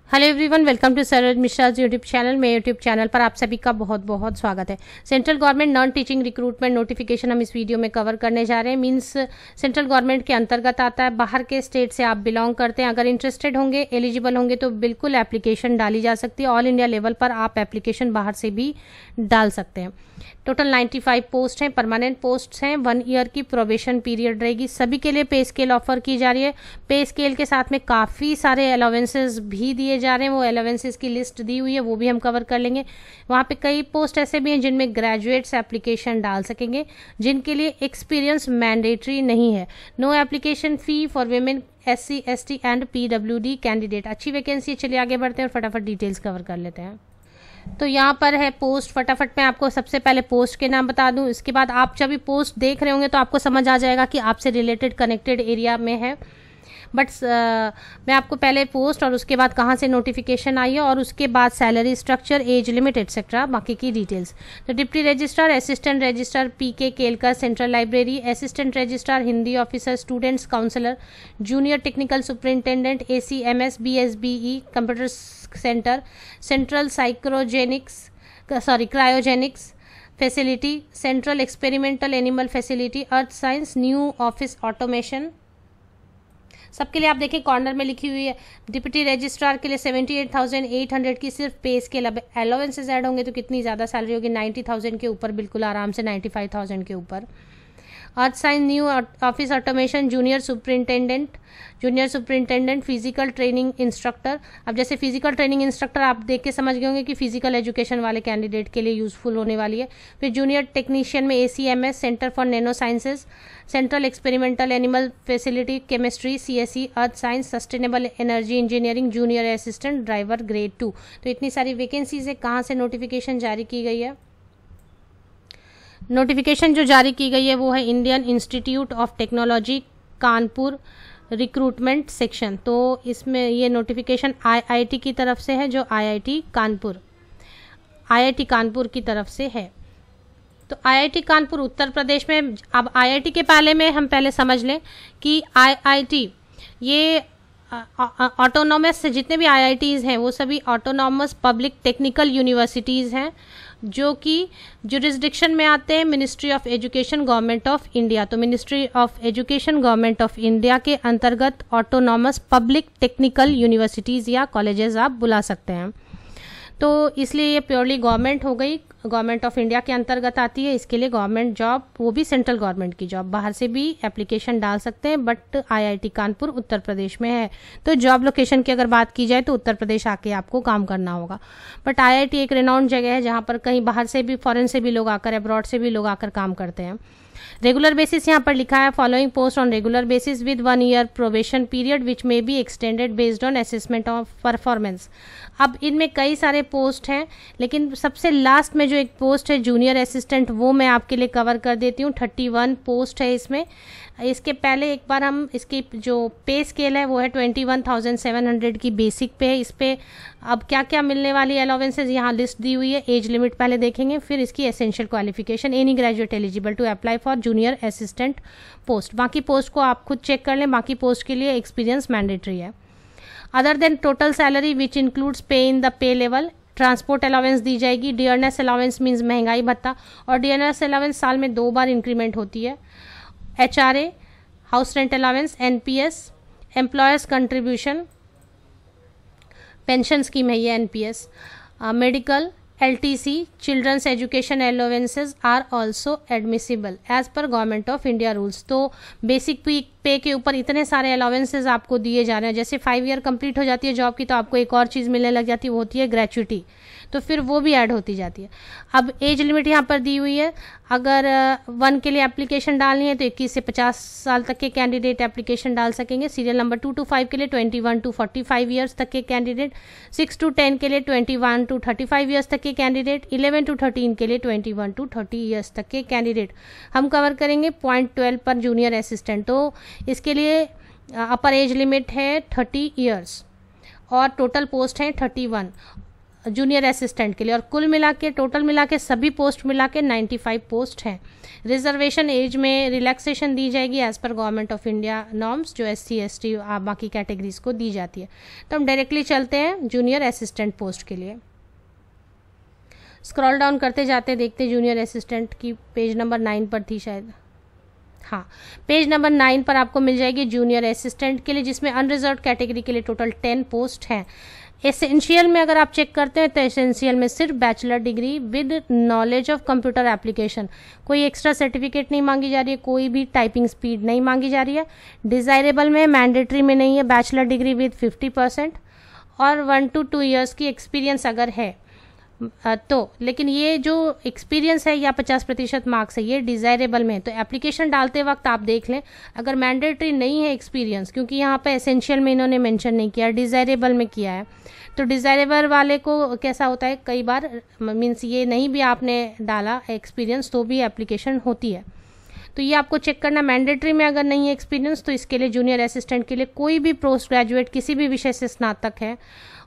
Hello everyone, welcome to Saroj Mishra YouTube channel. मेरे YouTube channel पर आप सभी का बहुत बहुत स्वागत है। Central government non teaching recruitment notification हम इस वीडियो में कवर करने जा रहे हैं। मींस सेंट्रल गवर्नमेंट के अंतर्गत आता है, बाहर के स्टेट से आप बिलोंग करते हैं, अगर इंटरेस्टेड होंगे, एलिजिबल होंगे तो बिल्कुल एप्लीकेशन डाली जा सकती है। ऑल इंडिया लेवल पर आप एप्लीकेशन बाहर से भी डाल सकते हैं। टोटल 95 पोस्ट हैं, परमानेंट पोस्ट हैं। 1 ईयर की प्रोबेशन पीरियड रहेगी। सभी के लिए पे स्केल ऑफर की जा रही है। पे स्केल के साथ में काफ़ी सारे अलाउंसेस भी दिए जा रहे हैं। वो अलाउंसेस की लिस्ट दी हुई है, वो भी हम कवर कर लेंगे। वहाँ पे कई पोस्ट ऐसे भी हैं जिनमें ग्रेजुएट्स एप्लीकेशन डाल सकेंगे, जिनके लिए एक्सपीरियंस मैंडेटरी नहीं है। No application fee for women, SC, ST and PWD candidate. अच्छी वैकेंसी। चलिए आगे बढ़ते हैं और फटाफट डिटेल्स कवर कर लेते हैं। तो यहाँ पर है पोस्ट। फटाफट मैं आपको सबसे पहले पोस्ट के नाम बता दूं, इसके बाद आप जब भी पोस्ट देख रहे होंगे तो आपको समझ आ जाएगा कि आपसे रिलेटेड कनेक्टेड एरिया में है। बट मैं आपको पहले पोस्ट और उसके बाद कहाँ से नोटिफिकेशन आई है और उसके बाद salary structure, age limit etcetera बाकी की डिटेल्स। तो deputy registrar, assistant registrar PK Kelkar central library, assistant registrar Hindi officer, students counsellor, junior technical superintendent ACMS BSBE computer centre, central cryogenics facility, central experimental animal facility, earth science, new office automation. सबके लिए आप देखिए corner में लिखी हुई है। Deputy registrar के लिए 78,800 की सिर्फ पे स्केल। अब अलाउंसेस ऐड होंगे तो कितनी ज़्यादा सैलरी होगी, 90,000 के ऊपर, बिल्कुल आराम से 95,000 के ऊपर। अर्थ science, new office automation, junior superintendent, physical training instructor. अब जैसे फिजिकल ट्रेनिंग इंस्ट्रक्टर आप देख के समझ गए होंगे कि फिजिकल एजुकेशन वाले कैंडिडेट के लिए यूजफुल होने वाली है। फिर जूनियर टेक्नीशियन में ACMS centre for nano sciences, central experimental animal facility, chemistry, CSE, earth science, sustainable energy engineering, junior assistant driver grade 2। तो इतनी सारी वैकेंसीज है। कहाँ से नोटिफिकेशन जारी की गई है? नोटिफिकेशन जो जारी की गई है वो है Indian institute of technology Kanpur recruitment section. तो इसमें ये नोटिफिकेशन IIT की तरफ से है, जो IIT कानपुर की तरफ से है। तो IIT कानपुर उत्तर प्रदेश में। अब IIT के पहले में हम पहले समझ लें कि IIT ये ऑटोनॉमस, जितने भी IITs हैं वो सभी ऑटोनॉमस पब्लिक टेक्निकल यूनिवर्सिटीज़ हैं, जो कि जुरिस्डिक्शन में आते हैं ministry of education government of India. तो ministry of education government of India के अंतर्गत ऑटोनॉमस पब्लिक टेक्निकल यूनिवर्सिटीज़ या कॉलेजेस आप बुला सकते हैं। तो इसलिए ये प्योरली गवर्नमेंट हो गई, गवर्नमेंट ऑफ इंडिया के अंतर्गत आती है। इसके लिए गवर्नमेंट जॉब, वो भी सेंट्रल गवर्नमेंट की जॉब, बाहर से भी एप्लीकेशन डाल सकते हैं, बट IIT कानपुर उत्तर प्रदेश में है। तो जॉब लोकेशन की अगर बात की जाए तो उत्तर प्रदेश आके आपको काम करना होगा। बट IIT एक रिनाउंड जगह है जहाँ पर कहीं बाहर से भी, फॉरेन से भी लोग आकर, अब्रॉड से भी लोग आकर काम करते हैं। रेगुलर बेसिस यहाँ पर लिखा है, following post on regular basis with 1 year probation period which may be extended based on assessment of performance. अब इनमें कई सारे पोस्ट हैं, लेकिन सबसे लास्ट में जो एक पोस्ट है जूनियर असिस्टेंट, वो मैं आपके लिए कवर कर देती हूँ। 31 पोस्ट है इसमें। इसके पहले एक बार हम इसकी जो पे स्केल है वो है 21,700 की बेसिक पे है। इस पे अब क्या क्या मिलने वाली अलाउंसेज यहाँ लिस्ट दी हुई है। एज लिमिट पहले देखेंगे, फिर इसकी essential qualification. Any graduate eligible to apply for junior assistant post. बाकी पोस्ट को आप खुद चेक कर लें, बाकी पोस्ट के लिए एक्सपीरियंस मैंडेटरी है। Other than total salary which includes pay in the pay level, transport allowance दी जाएगी। डियरनेस अलाउंस मीन्स महंगाई भत्ता, और डियरनेस अलाउंस साल में 2 बार इंक्रीमेंट होती है। HRA, house rent allowance, NPS, employer's contribution, pension scheme है ये NPS, medical, LTC, children's education allowances are also admissible as per government of India rules. तो बेसिक पे के ऊपर इतने सारे अलाउंसेज आपको दिए जा रहे हैं। जैसे 5 ईयर कंप्लीट हो जाती है जॉब की तो आपको एक और चीज़ मिलने लग जाती है, वो होती है ग्रेच्युटी। तो फिर वो भी ऐड होती जाती है। अब एज लिमिट यहाँ पर दी हुई है। अगर 1 के लिए एप्लीकेशन डालनी है तो 21 से 50 साल तक के कैंडिडेट एप्लीकेशन डाल सकेंगे। सीरियल नंबर 2 to 5 के लिए 21 to 45 ईयर्स तक के कैंडिडेट, 6 to 10 के लिए 21 to 35 ईयर्स तक के कैंडिडेट, 11 to 13 के लिए 21 to 30 ईयर्स तक के कैंडिडेट हम कवर करेंगे। पॉइंट 12 पर जूनियर असिस्टेंट। तो इसके लिए अपर एज लिमिट है 30 ईयर्स और टोटल पोस्ट है 31। जूनियर असिस्टेंट के लिए, और कुल मिला के टोटल मिला के सभी पोस्ट मिला के 95 पोस्ट हैं। रिजर्वेशन एज में रिलैक्सेशन दी जाएगी as per government of India norms, जो SC ST बाकी कैटेगरीज को दी जाती है। तो हम डायरेक्टली चलते हैं जूनियर असिस्टेंट पोस्ट के लिए। स्क्रॉल डाउन करते जाते देखते जूनियर असिस्टेंट की पेज नंबर 9 पर थी शायद, हाँ पेज नंबर 9 पर आपको मिल जाएगी जूनियर असिस्टेंट के लिए, जिसमें अनरिजर्व्ड कैटेगरी के लिए टोटल 10 पोस्ट हैं। एसेंशियल में अगर आप चेक करते हैं तो एसेंशियल में सिर्फ bachelor degree with knowledge of computer application, कोई एक्स्ट्रा सर्टिफिकेट नहीं मांगी जा रही है, कोई भी टाइपिंग स्पीड नहीं मांगी जा रही है। डिज़ायरेबल में, मैंडेटरी में नहीं है, बैचलर डिग्री विद 50% और 1 to 2 ईयर्स की एक्सपीरियंस अगर है तो। लेकिन ये जो एक्सपीरियंस है या 50% मार्क्स है ये डिज़ायरेबल में है। तो एप्लीकेशन डालते वक्त आप देख लें, अगर मैंडेटरी नहीं है एक्सपीरियंस, क्योंकि यहाँ पे एसेंशियल में इन्होंने मेंशन नहीं किया, डिज़ायरेबल में किया है, तो डिज़ायरेबल वाले को कैसा होता है, कई बार मीन्स ये नहीं भी आपने डाला एक्सपीरियंस तो भी एप्लीकेशन होती है। तो ये आपको चेक करना, मैंडेटरी में अगर नहीं है एक्सपीरियंस तो इसके लिए जूनियर असिस्टेंट के लिए कोई भी पोस्ट ग्रेजुएट किसी भी विषय से स्नातक है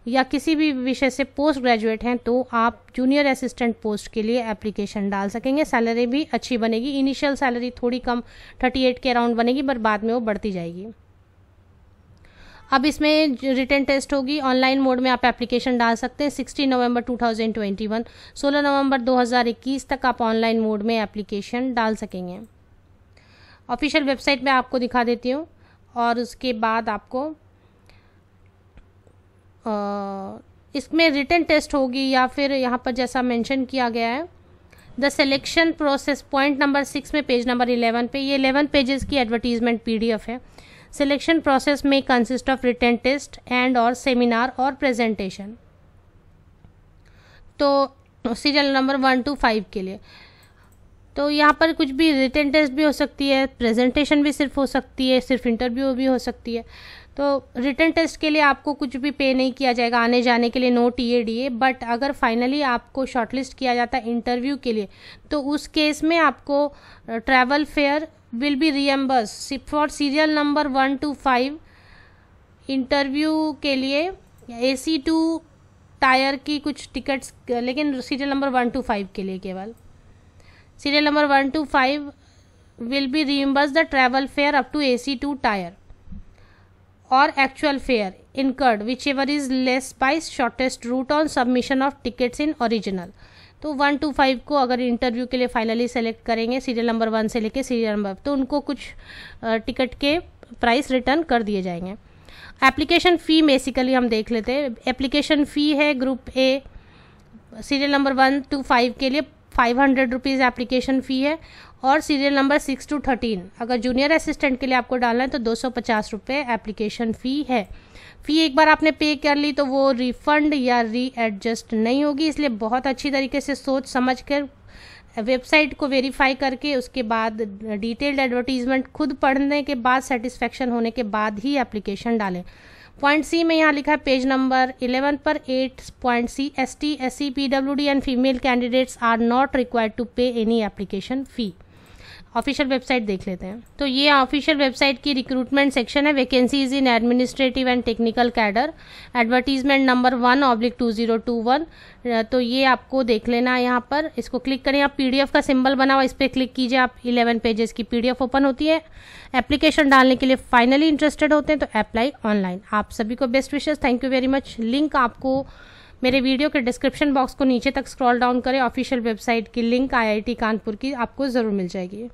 या किसी भी विषय से पोस्ट ग्रेजुएट हैं तो आप जूनियर असिस्टेंट पोस्ट के लिए एप्लीकेशन डाल सकेंगे। सैलरी भी अच्छी बनेगी, इनिशियल सैलरी थोड़ी कम 38 के अराउंड बनेगी, पर बाद में वो बढ़ती जाएगी। अब इसमें रिटन टेस्ट होगी, ऑनलाइन मोड में आप एप्लीकेशन डाल सकते हैं। 16 नवंबर 2021, 16 नवंबर 2021 तक आप ऑनलाइन मोड में एप्लीकेशन डाल सकेंगे। ऑफिशियल वेबसाइट में आपको दिखा देती हूँ, और उसके बाद आपको इसमें रिटन टेस्ट होगी, या फिर यहाँ पर जैसा मेंशन किया गया है the selection process, point number 6 में पेज नंबर 11 पे, ये 11 पेजेस की एडवर्टीजमेंट PDF है। सिलेक्शन प्रोसेस में consist of written test and और सेमिनार और प्रेजेंटेशन। तो सीरियल नंबर 1 to 5 के लिए तो यहाँ पर कुछ भी रिटन टेस्ट भी हो सकती है, प्रेजेंटेशन भी सिर्फ हो सकती है, सिर्फ इंटरव्यू भी हो सकती है। तो रिटन टेस्ट के लिए आपको कुछ भी पे नहीं किया जाएगा, आने जाने के लिए नो TADA। बट अगर फाइनली आपको शॉर्टलिस्ट किया जाता है इंटरव्यू के लिए तो उस केस में आपको travel fair will be reimburse for serial number 1 to 5 interview के लिए। AC2 टायर की कुछ टिकट्स, लेकिन सीरियल नंबर 1 to 5 के लिए केवल। Serial number 1 to 5 will be reimburse the travel fare up to AC2 tier और actual fare incurred whichever is less by shortest route on submission of tickets in original। तो 1 to 5 को अगर interview के लिए finally select करेंगे serial number 1 से लेके serial number, तो उनको कुछ टिकट के प्राइस रिटर्न कर दिए जाएंगे। एप्लीकेशन फ़ी बेसिकली हम देख लेते हैं। एप्लीकेशन फ़ी है group A serial number 1 to 5 के लिए 500 रुपीज़ एप्लीकेशन फ़ी है, और सीरियल नंबर 6 to 13 अगर जूनियर असिस्टेंट के लिए आपको डालना है तो 250 रुपये एप्लीकेशन फ़ी है। फ़ी एक बार आपने पे कर ली तो वो रिफ़ंड या रीएडजस्ट नहीं होगी, इसलिए बहुत अच्छी तरीके से सोच समझ कर वेबसाइट को वेरीफाई करके उसके बाद डिटेल्ड एडवर्टीजमेंट खुद पढ़ने के बाद सेटिस्फेक्शन होने के बाद ही एप्लीकेशन डालें। पॉइंट C में यहाँ लिखा है पेज नंबर 11 पर 8.C ST SC PWD and female candidates are not required to pay any application fee. Official website देख लेते हैं। तो ये ऑफिशियल वेबसाइट की रिक्रूटमेंट सेक्शन है। Vacancies in administrative and technical cadre, advertisement number 1/2021। तो ये आपको देख लेना है। यहाँ पर इसको क्लिक करें, आप PDF का सिंबल बना हुआ इस पर क्लिक कीजिए, आप 11 पेजेस की PDF ओपन होती है। एप्लीकेशन डालने के लिए फाइनली इंटरेस्टेड होते हैं तो अप्लाई ऑनलाइन। आप सभी को best wishes, thank you very much. Link आपको मेरे वीडियो के डिस्क्रिप्शन बॉक्स को नीचे तक स्क्रॉल डाउन करें, ऑफिशियल वेबसाइट की लिंक IIT कानपुर की आपको ज़रूर मिल जाएगी।